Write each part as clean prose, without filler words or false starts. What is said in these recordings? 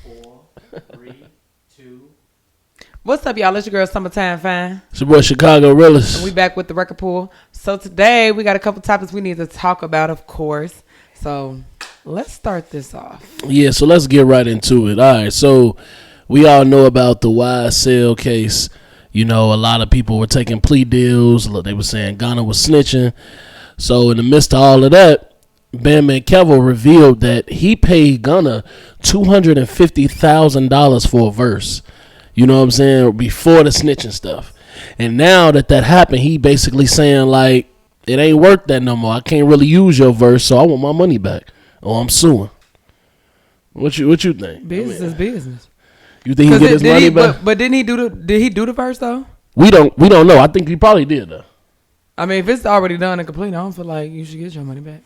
4, 3, 2. What's up, y'all? It's your girl, Summertime Fine. It's your boy, Chicago Realist. And we back with the record pool. So today, we got a couple topics we need to talk about, of course. So let's start this off. Yeah, so let's get right into it. All right, so we all know about the YSL case. You know, a lot of people were taking plea deals. They were saying Gunna was snitching. So in the midst of all of that, Bandman revealed that he paid Gunna $250,000 for a verse. You know what I'm saying? Before the snitching stuff. And now that happened, he basically saying, like, it ain't worth that no more. I can't really use your verse, so I want my money back. Or I'm suing. What you think? Business is business. You think he get his money back? But did he do the verse though? We don't know. I think he probably did though. I mean, if it's already done and complete, I don't feel like you should get your money back.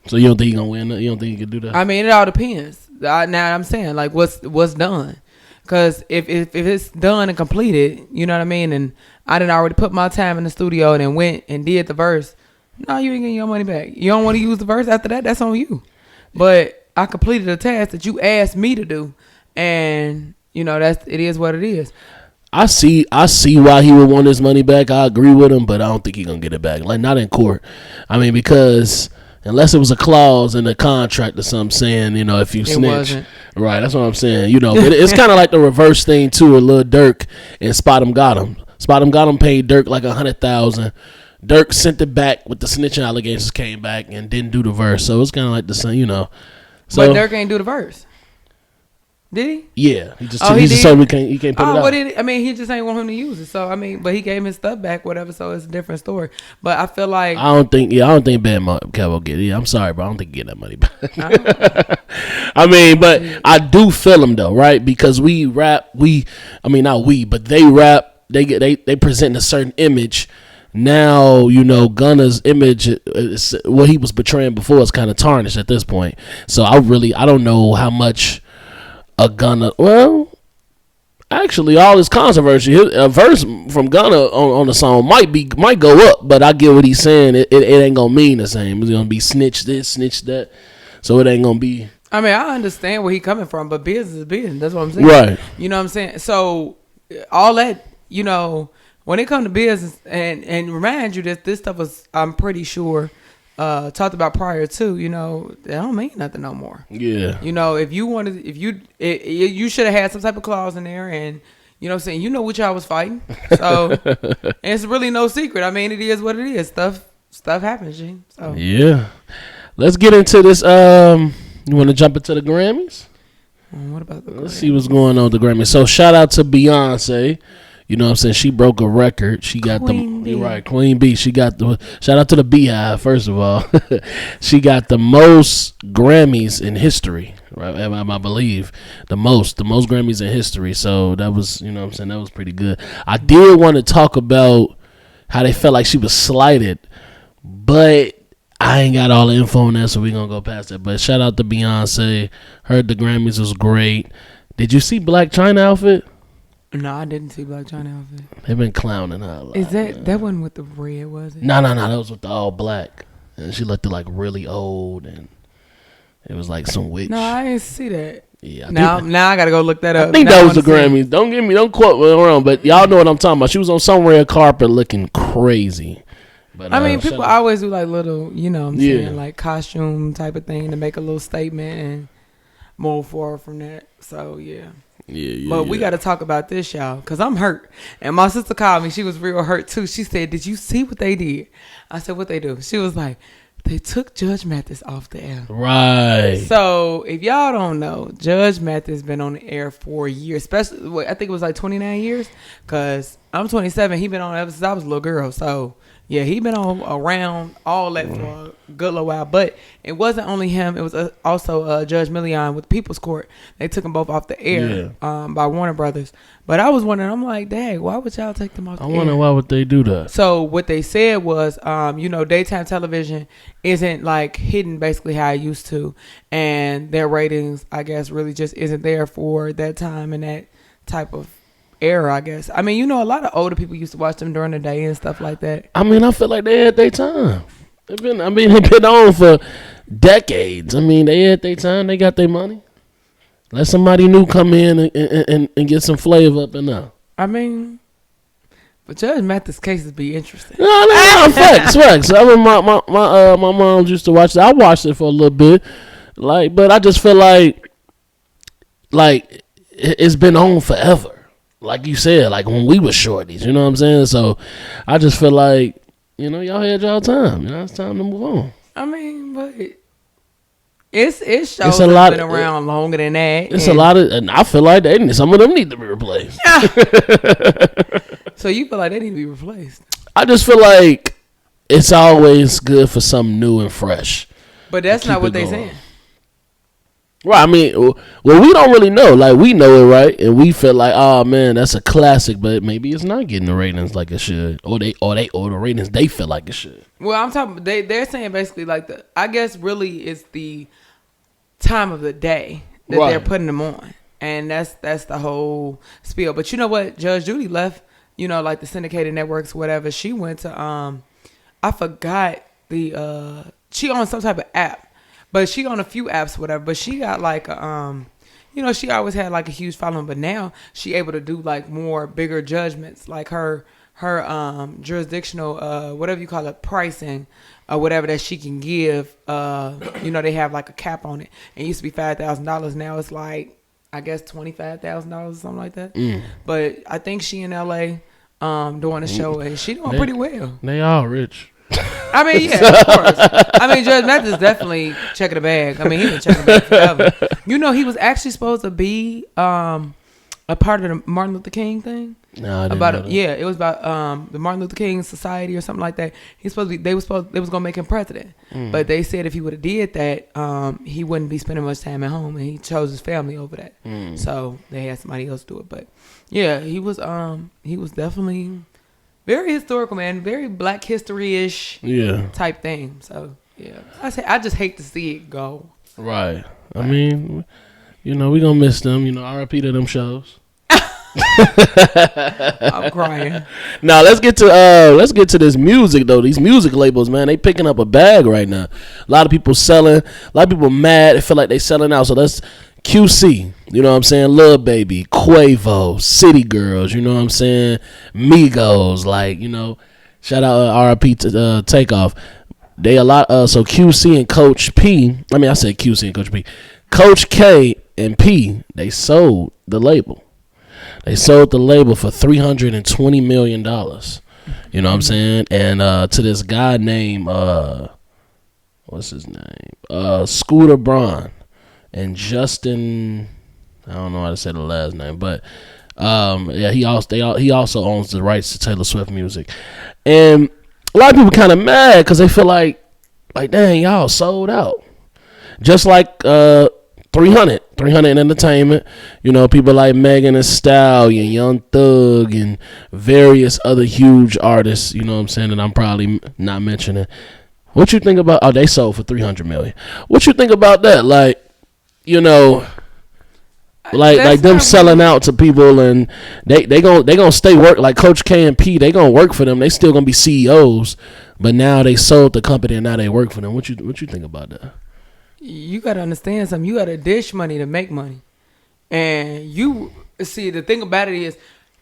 So you don't think he gonna win? You don't think he can do that? I mean, it all depends. Now I'm saying, like, what's done? Because if it's done and completed, you know what I mean, and I didn't already put my time in the studio and then went and did the verse, no, you ain't getting your money back. You don't want to use the verse after that, that's on you. But I completed a task that you asked me to do, and you know it is what it is. I see why he would want his money back. I agree with him, but I don't think he's gonna get it back. Like, not in court. I mean, because unless it was a clause in the contract or something saying, you know, if you snitch. Right, that's what I'm saying. You know, it's kind of like the reverse thing too. With Lil Durk and Spot 'em Got 'em. Spot 'em Got 'em paid Durk like $100,000. Durk sent it back with the snitching allegations, came back and didn't do the verse. So it's kind of like the same, you know. So, but Durk ain't do the verse, did he? Yeah, he just told me he can't put it out. I mean, he just ain't want him to use it. So I mean, but he gave his stuff back, whatever. So it's a different story. But I feel like I don't think Bandman will get it. I'm sorry, bro. I don't think he get that money back. I mean, but I do feel him though, right? Because we rap. Not we, but they rap. They present a certain image. Now, you know, Gunna's image, what he was portraying before, is kind of tarnished at this point. So I don't know how much a Gunna. Well, actually, all this controversy, a verse from Gunna on the song might go up, but I get what he's saying. It ain't gonna mean the same. It's gonna be snitch this, snitch that. So it ain't gonna be. I mean, I understand where he coming from, but business is business. That's what I'm saying. Right. You know what I'm saying? So all that, you know, when it comes to business, and remind you that this stuff was, I'm pretty sure, talked about prior to, you know, that don't mean nothing no more. Yeah. You know, you should have had some type of clause in there, and you know what I'm saying, you know what y'all was fighting. So and it's really no secret. I mean, it is what it is. Stuff happens, G. So yeah. Let's get into this. You want to jump into the Grammys? What about the Grammys? Let's see what's going on with the Grammys. So shout out to Beyonce. You know what I'm saying? She broke a record. She got Queen Bee. She got shout out to the Beehive, first of all. She got the most Grammys in history, right? I believe the most Grammys in history. So that was, you know what I'm saying, that was pretty good. I did want to talk about how they felt like she was slighted, but I ain't got all the info on that, so we're going to go past that. But shout out to Beyonce. Heard the Grammys was great. Did you see Blac Chyna outfit? No, I didn't see Blac Chyna outfit. They've been clowning her a lot. Is that wasn't with the red, was it? No, that was with the all black. And she looked like really old, and it was like some witch. No, I didn't see that. Yeah. Now I gotta go look that up. I think that was the Grammys. Don't quote me wrong, but y'all know what I'm talking about. She was on some red carpet looking crazy. But I mean, people always do like little, you know what I'm saying, like costume type of thing to make a little statement and move forward from that. So yeah. But we got to talk about this, y'all, because I'm hurt. And my sister called me. She was real hurt, too. She said, did you see what they did? I said, what they do? She was like, they took Judge Mathis off the air. Right. So if y'all don't know, Judge Mathis been on the air for years. Especially, I think it was like 29 years, because I'm 27. He been on ever since I was a little girl. So yeah, he been on around all that for a good little while. But it wasn't only him. It was also Judge Million with People's Court. They took them both off the air by Warner Brothers. But I was wondering, I'm like, dang, why would y'all take them off the air? I wonder why would they do that. So what they said was, you know, daytime television isn't like hidden basically how it used to. And their ratings, I guess, really just isn't there for that time and that type of era, I guess. I mean, you know, a lot of older people used to watch them during the day and stuff like that. I mean, I feel like they had their time. They've been on for decades. I mean, they had their time. They got their money. Let somebody new come in and get some flavor up in there. I mean, but Judge Mathis cases be interesting. No, facts. I mean, my mom used to watch it. I watched it for a little bit, but I just feel like it's been on forever. Like you said, like when we were shorties, you know what I'm saying? So I just feel like, y'all had y'all time. It's time to move on. I mean, but it shows It's a that's lot been around longer than that. It's a lot of, and I feel like some of them need to be replaced. So you feel like they need to be replaced? I just feel like it's always good for something new and fresh. But that's not what they going. saying. Right, I mean, well, we don't really know. Like, we know it, right? And we feel like, oh man, that's a classic, but maybe it's not getting the ratings like it should, or the ratings they feel like it should. Well, I'm talking. They're saying basically like I guess really it's the time of the day that Right. they're putting them on, and that's the whole spiel. But you know what? Judge Judy left. Like the syndicated networks, whatever. She went to I forgot she on some type of app. But she on a few apps, whatever. But she got like she always had like a huge following. But now she able to do like more bigger judgments, like her jurisdictional whatever you call it, pricing or whatever that she can give. They have like a cap on it. It used to be $5,000. Now it's like I guess $25,000 or something like that. But I think she in LA doing a show and she doing pretty well. They all rich. I mean, yeah, of course. I mean, Judge Mathis definitely checking the bag. I mean, he been checking the bag forever. He was actually supposed to be a part of the Martin Luther King thing. No, I didn't know that. Yeah, it was about the Martin Luther King Society or something like that. They was gonna make him president, but they said if he would have did that, he wouldn't be spending much time at home, and he chose his family over that. So they had somebody else do it. But yeah, he was definitely very historical, man. Very Black History-ish type thing. So yeah, I just hate to see it go. Right. I mean, we gonna miss them. RIP to them shows. I'm crying. Now let's get to this music though. These music labels, man, they picking up a bag right now. A lot of people selling. A lot of people mad. They feel like they selling out. So that's QC. You know what I'm saying? Lil Baby, Quavo, City Girls. You know what I'm saying? Migos. Shout out RIP to Takeoff. They a lot. So QC and Coach P. I mean, I said QC and Coach P. Coach K and P. They sold the label. They sold the label for $320 million. You know what I'm saying? And to this guy named what's his name? Scooter Braun and Justin. I don't know how to say the last name, but he also owns the rights to Taylor Swift music. And a lot of people kind of mad because they feel like dang, y'all sold out. Just like 300 Entertainment, people like Megan Thee Stallion, Young Thug, and various other huge artists, you know what I'm saying, that I'm probably not mentioning. What you think about, they sold for $300 million. What you think about that? Like them selling out to people, and they gonna stay work, like Coach K and P, they gonna work for them. They still gonna be CEOs, but now they sold the company and now they work for them. What you think about that? You got to understand something. You got to dish money to make money. And you see, the thing about it is,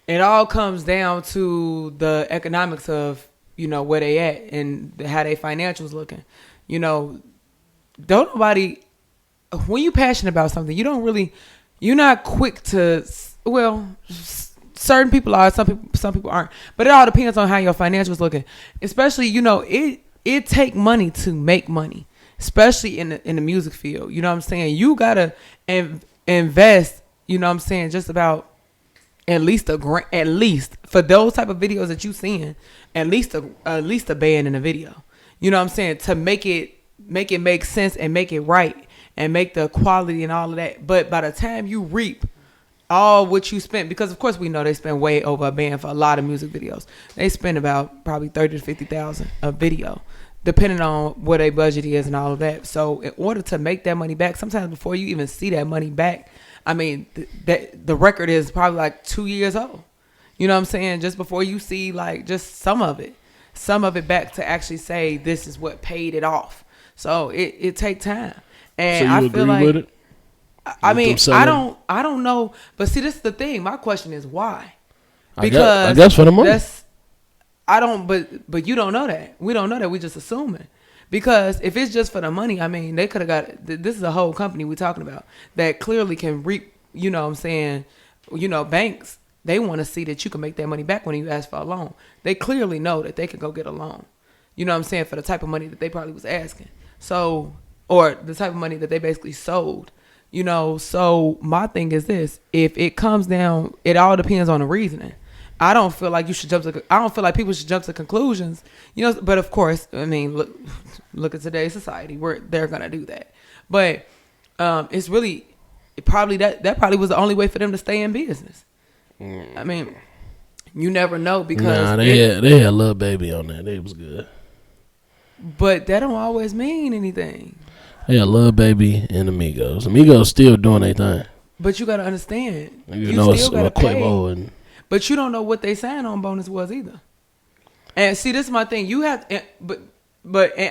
it all comes down to the economics of, where they at and how they financials looking. Don't nobody, when you passionate about something, you're not quick to, certain people are, some people aren't. But it all depends on how your financials looking. Especially, it take money to make money. Especially in the music field, you know what I'm saying? You gotta invest, you know what I'm saying, just about at least for those type of videos that you seeing, at least a band in a video. You know what I'm saying? To make it make sense and make it right and make the quality and all of that. But by the time you reap all what you spent, because of course we know they spend way over a band for a lot of music videos. They spend about probably $30,000 to $50,000 a video, depending on what a budget is and all of that. So in order to make that money back, sometimes before you even see that money back, I mean, the record is probably like 2 years old. You know what I'm saying? Just before you see like just some of it back to actually say this is what paid it off. So it take time. And so you I agree feel like, with it? I mean, I don't know. But see, this is the thing. My question is why? Because I guess for the money. But you don't know that. We don't know that. We just assuming. Because if it's just for the money, I mean, they could have got, this is a whole company we're talking about that clearly can reap, you know what I'm saying, banks, they want to see that you can make that money back when you ask for a loan. They clearly know that they can go get a loan, you know what I'm saying, for the type of money that they probably was asking. So, or the type of money that they basically sold, So my thing is this, if it comes down, it all depends on the reasoning. I don't feel like people should jump to conclusions, but of course, I mean, look at today's society where they're going to do that. But it's really probably that probably was the only way for them to stay in business. I mean, you never know because they had a little baby on that. It was good. But that don't always mean anything. They had a little baby and Amigos. Amigos still doing their thing. But you got to understand. You know, still got to pay. But you don't know what they sign-on bonus was either. And see, this is my thing. You have, and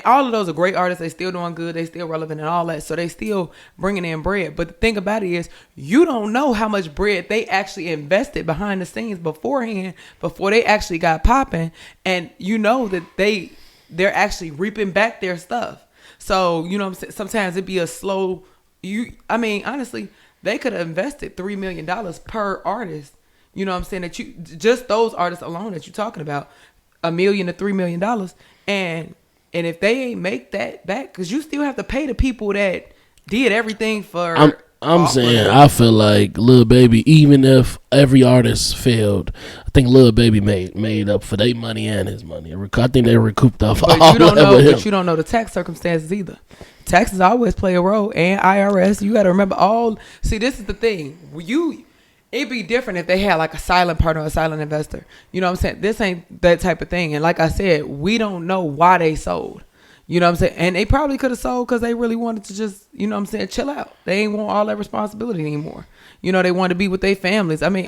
all of those are great artists. They still doing good. They still relevant and all that. So they still bringing in bread. But the thing about it is, you don't know how much bread they actually invested behind the scenes beforehand, before they actually got popping. And you know that they're actually reaping back their stuff. So, you know what I'm saying? Sometimes it'd be a slow, honestly, they could have invested $3 million per artist. You know what I'm saying? That you, just those artists alone that you're talking about, $1 million to $3 million. And if they ain't make that back, because you still have to pay the people that did everything for. I'm saying, I feel like Lil Baby, even if every artist failed, I think Lil Baby made up for their money and his money. I think they recouped off all that with him. But you don't know the tax circumstances either. Taxes always play a role, and IRS. You got to remember all. See, this is the thing. It'd be different if they had like a silent partner or a silent investor. You know what I'm saying? This ain't that type of thing. And like I said, we don't know why they sold. You know what I'm saying? And they probably could have sold because they really wanted to just, you know what I'm saying, chill out. They ain't want all that responsibility anymore. They want to be with their families. I mean,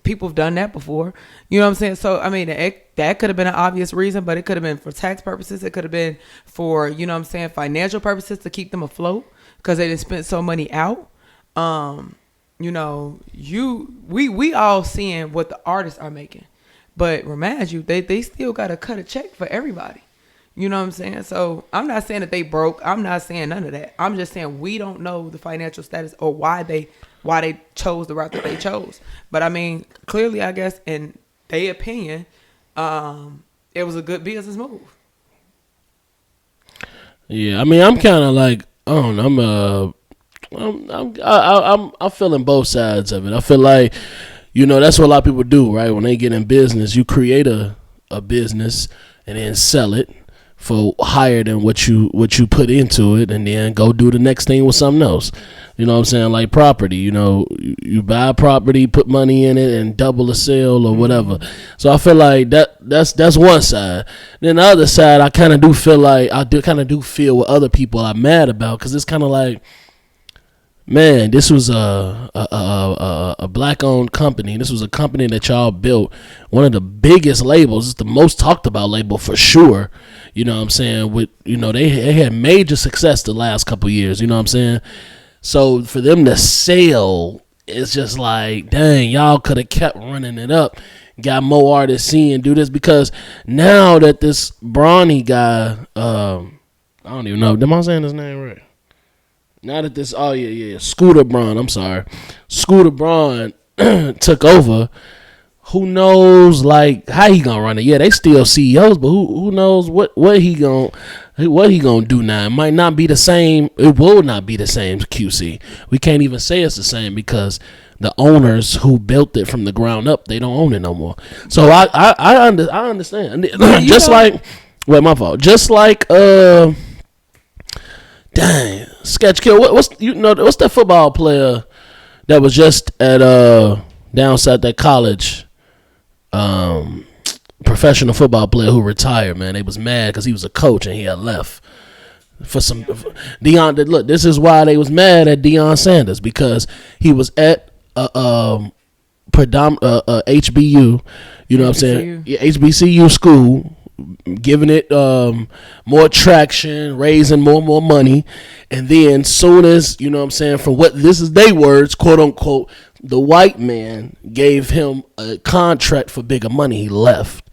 people have done that before. You know what I'm saying? So, I mean, that could have been an obvious reason, but it could have been for tax purposes. It could have been for, you know what I'm saying, financial purposes to keep them afloat because they didn't spend so money out. We all seeing what the artists are making, but remind you, they still got to cut a check for everybody. You know what I'm saying? So I'm not saying that they broke. I'm not saying none of that. I'm just saying we don't know the financial status or why they chose the route that they chose. But I mean, clearly, I guess in their opinion, it was a good business move. Yeah, I mean, I'm kind of like, I don't know, I'm feeling both sides of it. I feel like, that's what a lot of people do, right? When they get in business, you create a business and then sell it for higher than what you put into it, and then go do the next thing with something else. You know what I'm saying? Like property, you buy property, put money in it, and double the sale or whatever. So I feel like that's one side. Then the other side, I kind of do feel like feel what other people are mad about, because it's kind of like, man, this was a black-owned company. This was a company that y'all built. One of the biggest labels. It's the most talked about label for sure. You know what I'm saying? With they had major success the last couple of years. You know what I'm saying? So for them to sell, it's just like, dang, y'all could have kept running it up. Got more artists seeing do this, because now that this Bronny guy, I don't even know. Am I saying his name right? Now that this, Scooter Braun, I'm sorry. Scooter Braun took over. Who knows, like, how he gonna run it? Yeah, they still CEOs, but who knows what he gonna do now? It might not be the same. It will not be the same QC. We can't even say it's the same, because the owners who built it from the ground up, they don't own it no more. So I understand. My fault. Just like dang, Sketch Kill. What's that football player that was just at down south at college? Professional football player who retired. Man, they was mad because he was a coach and he had left for some Deion. Look, this is why they was mad at Deion Sanders, because he was at HBU. You know what I'm saying? Yeah, HBCU school. giving it more traction, raising more and more money, and then soon as, you know what I'm saying, from what this is their words, quote unquote, the white man gave him a contract for bigger money, he left.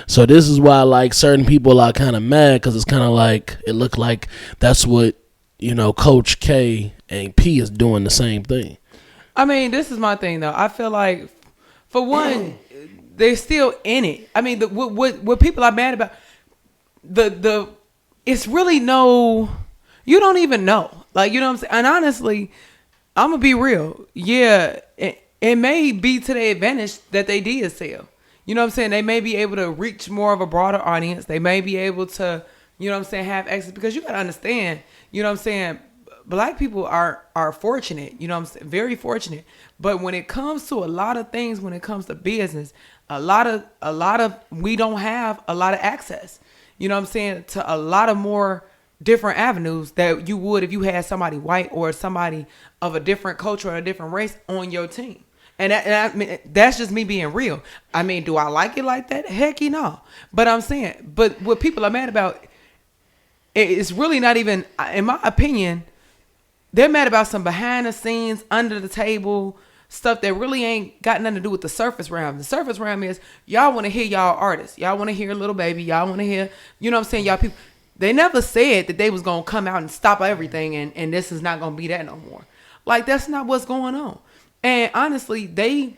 So this is why, like, certain people are kind of mad, because it's kind of like, it looked like that's what, you know, Coach K and P is doing the same thing. I mean, this is my thing, though. I feel like, for one, they're still in it. I mean, what people are mad about, it's really no, you don't even know. Like, you know what I'm saying? And honestly, I'm going to be real. Yeah, it may be to their advantage that they did sell. You know what I'm saying? They may be able to reach more of a broader audience. They may be able to, you know what I'm saying, have access. Because you got to understand, you know what I'm saying, Black people are fortunate. You know what I'm saying? Very fortunate. But when it comes to a lot of things, when it comes to business, a lot of we don't have a lot of access. You know what I'm saying? To a lot of more different avenues that you would if you had somebody white or somebody of a different culture or a different race on your team. And I mean, that's just me being real. I mean, do I like it like that? Heck, no. But I'm saying, but what people are mad about, it's really not even, in my opinion, they're mad about some behind the scenes, under the table stuff that really ain't got nothing to do with the surface realm. The surface realm is y'all want to hear y'all artists. Y'all want to hear Lil Baby. Y'all want to hear, you know what I'm saying? Y'all people, they never said that they was going to come out and stop everything and this is not going to be that no more. Like, that's not what's going on. And honestly, they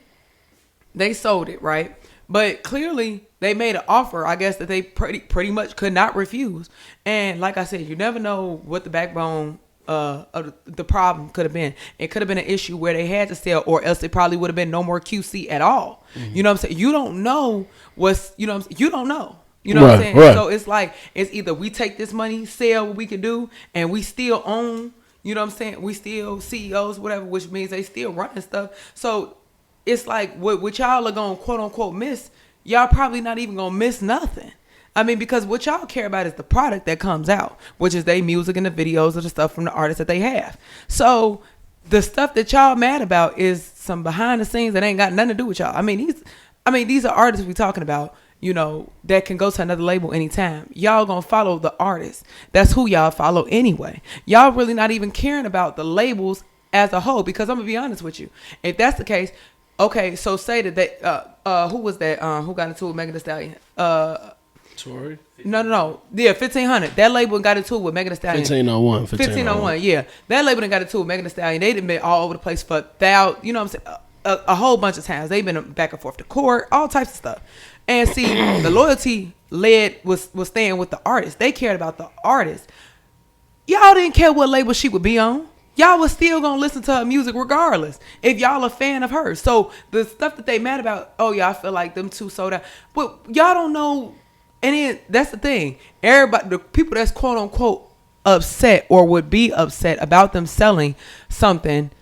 sold it, right? But clearly they made an offer, I guess, that they pretty much could not refuse. And like I said, you never know what the backbone of the problem could have been. It could have been an issue where they had to sell, or else it probably would have been no more QC at all. Mm-hmm. You know what I'm saying? You don't know what's, you know what I'm saying? You don't know. You know what I'm saying? Right. So it's like, it's either we take this money, sell what we can do, and we still own, you know what I'm saying? We still CEOs, whatever, which means they still running stuff. So it's like what y'all are going to quote unquote miss, y'all probably not even going to miss nothing. I mean, because what y'all care about is the product that comes out, which is their music and the videos of the stuff from the artists that they have. So the stuff that y'all mad about is some behind the scenes that ain't got nothing to do with y'all. I mean, these are artists we talking about, you know, that can go to another label anytime. Y'all gonna follow the artist. That's who y'all follow anyway. Y'all really not even caring about the labels as a whole, because I'm gonna be honest with you. If that's the case, okay, so say that they, who was that, who got into it with Megan Thee Stallion? Tory? No. Yeah, 1500. That label got into it with Megan Thee Stallion. 1501. Yeah. That label got into it with Megan Thee Stallion. They done been all over the place for you know what I'm saying? A whole bunch of times. They've been back and forth to court, all types of stuff. And see, the loyalty was staying with the artist. They cared about the artist. Y'all didn't care what label she would be on. Y'all was still gonna listen to her music regardless if y'all a fan of hers. So the stuff that they mad about, oh yeah, I feel like them two sold out. But y'all don't know. And then that's the thing. Everybody, the people that's quote unquote upset or would be upset about them selling something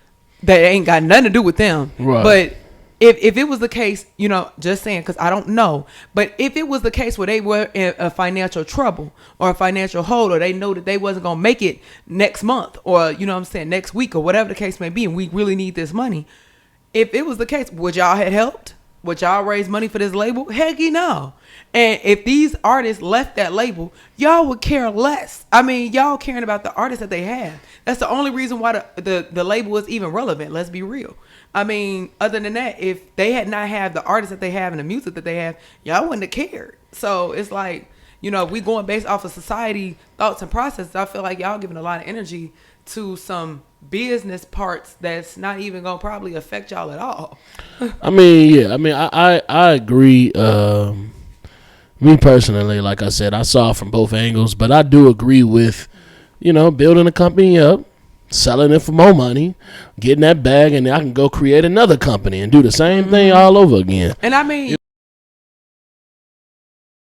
that ain't got nothing to do with them. Right. But if it was the case, you know, just saying, because I don't know, but if it was the case where they were in a financial trouble or a financial hole, or they know that they wasn't going to make it next month, or, you know what I'm saying, next week, or whatever the case may be, and we really need this money. If it was the case, would y'all have helped? Would y'all raise money for this label? Heck, no. And if these artists left that label, y'all would care less. I mean, y'all caring about the artists that they have. That's the only reason why the label is even relevant. Let's be real. I mean, other than that, if they had not had the artists that they have and the music that they have, y'all wouldn't have cared. So it's like, you know, we going based off of society thoughts and processes. I feel like y'all giving a lot of energy to some business parts that's not even gonna probably affect y'all at all. I mean, yeah. I mean, I agree. Me personally, like I said, I saw it from both angles, but I do agree with, you know, building a company up, selling it for more money, getting that bag, and then I can go create another company and do the same thing all over again. And I mean,